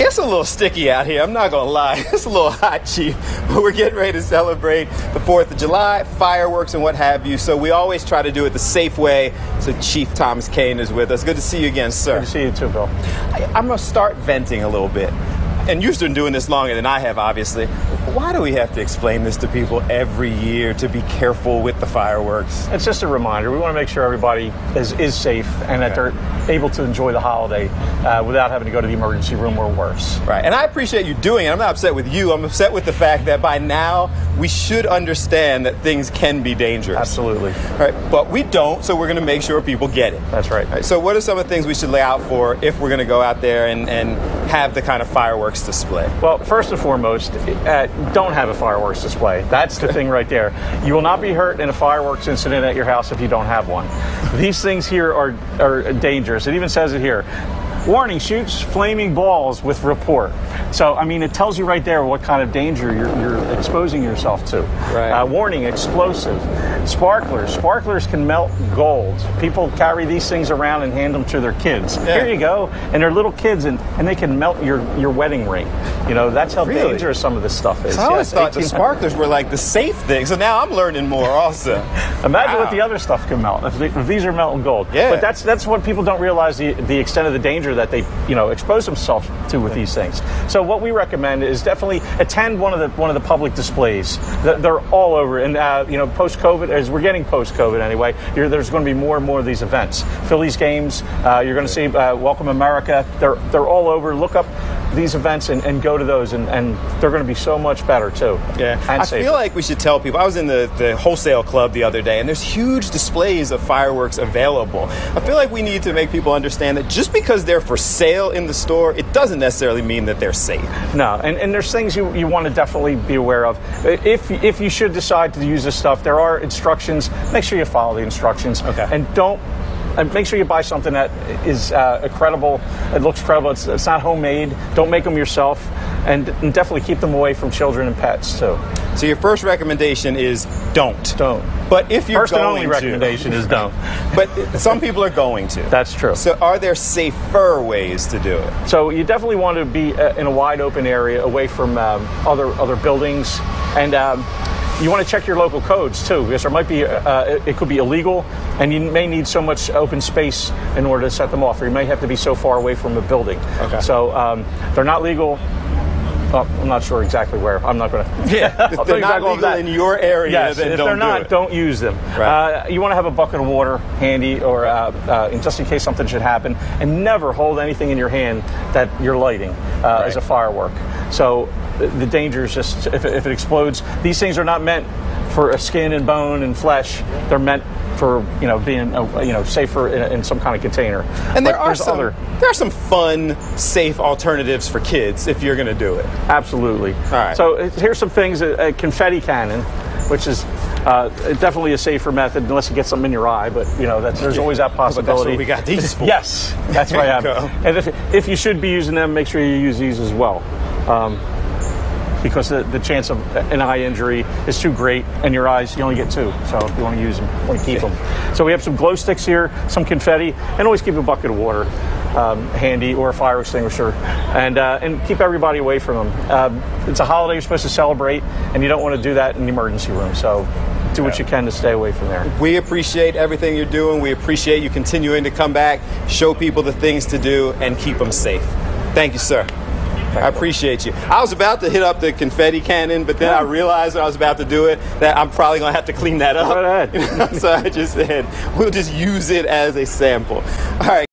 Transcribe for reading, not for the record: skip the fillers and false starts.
It's a little sticky out here, I'm not gonna lie. It's a little hot, Chief, but we're getting ready to celebrate the 4th of July, fireworks and what have you, so we always try to do it the safe way. So Chief Tom Kane is with us. Good to see you again, sir. Good to see you too, Bill. I'm gonna start venting a little bit. And you've been doing this longer than I have, obviously. Why do we have to explain this to people every year to be careful with the fireworks? It's just a reminder. We want to make sure everybody is safe and that they're able to enjoy the holiday without having to go to the emergency room or worse. Right, and I appreciate you doing it. I'm not upset with you. I'm upset with the fact that by now we should understand that things can be dangerous. Absolutely. All right, but we don't, so we're going to make sure people get it. That's right. All right. So what are some of the things we should lay out for if we're going to go out there and have the kind of fireworks display? Well, first and foremost, don't have a fireworks display. That's the thing right there. You will not be hurt in a fireworks incident at your house if you don't have one. These things here are dangerous. It even says it here. Warning, shoots flaming balls with report. So, I mean, it tells you right there what kind of danger you're exposing yourself to. Right. Warning, explosive. Sparklers. Sparklers can melt gold. People carry these things around and hand them to their kids. Yeah. Here you go. And they're little kids, and they can melt your wedding ring. You know, that's how dangerous some of this stuff is. I always thought the sparklers were like the safe thing. So now I'm learning more also. Imagine what the other stuff can melt. If these are melting gold. Yeah. But that's what people don't realize, the extent of the danger that they expose themselves to with these things. So what we recommend is definitely attend one of the public displays. They're all over, and post-COVID, as we're getting post-COVID anyway, there's going to be more and more of these events. Phillies games, you're going to see Welcome America. They're all over. Look up these events and go to those, and they're going to be so much better too. Yeah, and I safer. feel like we should tell people. I was in the wholesale club the other day, and there's huge displays of fireworks available. I feel like we need to make people understand that just because they're for sale in the store, it doesn't necessarily mean that they're safe. No, and there's things you want to definitely be aware of. If you should decide to use this stuff, there are instructions. Make sure you follow the instructions. Okay. And make sure you buy something that is credible. It looks credible. It's not homemade. Don't make them yourself, and definitely keep them away from children and pets too. So your first recommendation is don't. Don't. But if you're first going and only recommendation is don't. But some people are going to. That's true. So are there safer ways to do it? So you definitely want to be in a wide open area, away from other buildings, and you want to check your local codes too, because there might be it could be illegal, and you may need so much open space in order to set them off, or you may have to be so far away from a building. Okay. So they're not legal. I'm not sure exactly where. I'm not going to. Yeah, if they're not legal in your area, yes, then if don't they're not, do it. don't use them. Right. You want to have a bucket of water handy, or just in case something should happen, and never hold anything in your hand that you're lighting as a firework. So the danger is just if it explodes. These things are not meant for skin and bone and flesh. They're meant for being safer in some kind of container. And there are some fun, safe alternatives for kids if you're going to do it. Absolutely. All right. So here's some things: a confetti cannon, which is definitely a safer method unless you get something in your eye. But there's always that possibility. But that's what we got these for. Yes, that's what I have. And if you should be using them, make sure you use these as well. Because the chance of an eye injury is too great, and your eyes, you only get two, so if you want to use them, you want to keep them. So we have some glow sticks here, some confetti, and always keep a bucket of water handy, or a fire extinguisher, and keep everybody away from them. It's a holiday you're supposed to celebrate, and you don't want to do that in the emergency room, so do what you can to stay away from there. We appreciate everything you're doing. We appreciate you continuing to come back, show people the things to do, and keep them safe. Thank you, sir. I appreciate you. I was about to hit up the confetti cannon, but then I realized when I was about to do it that I'm probably going to have to clean that up. Go ahead. So I just said, we'll just use it as a sample. All right.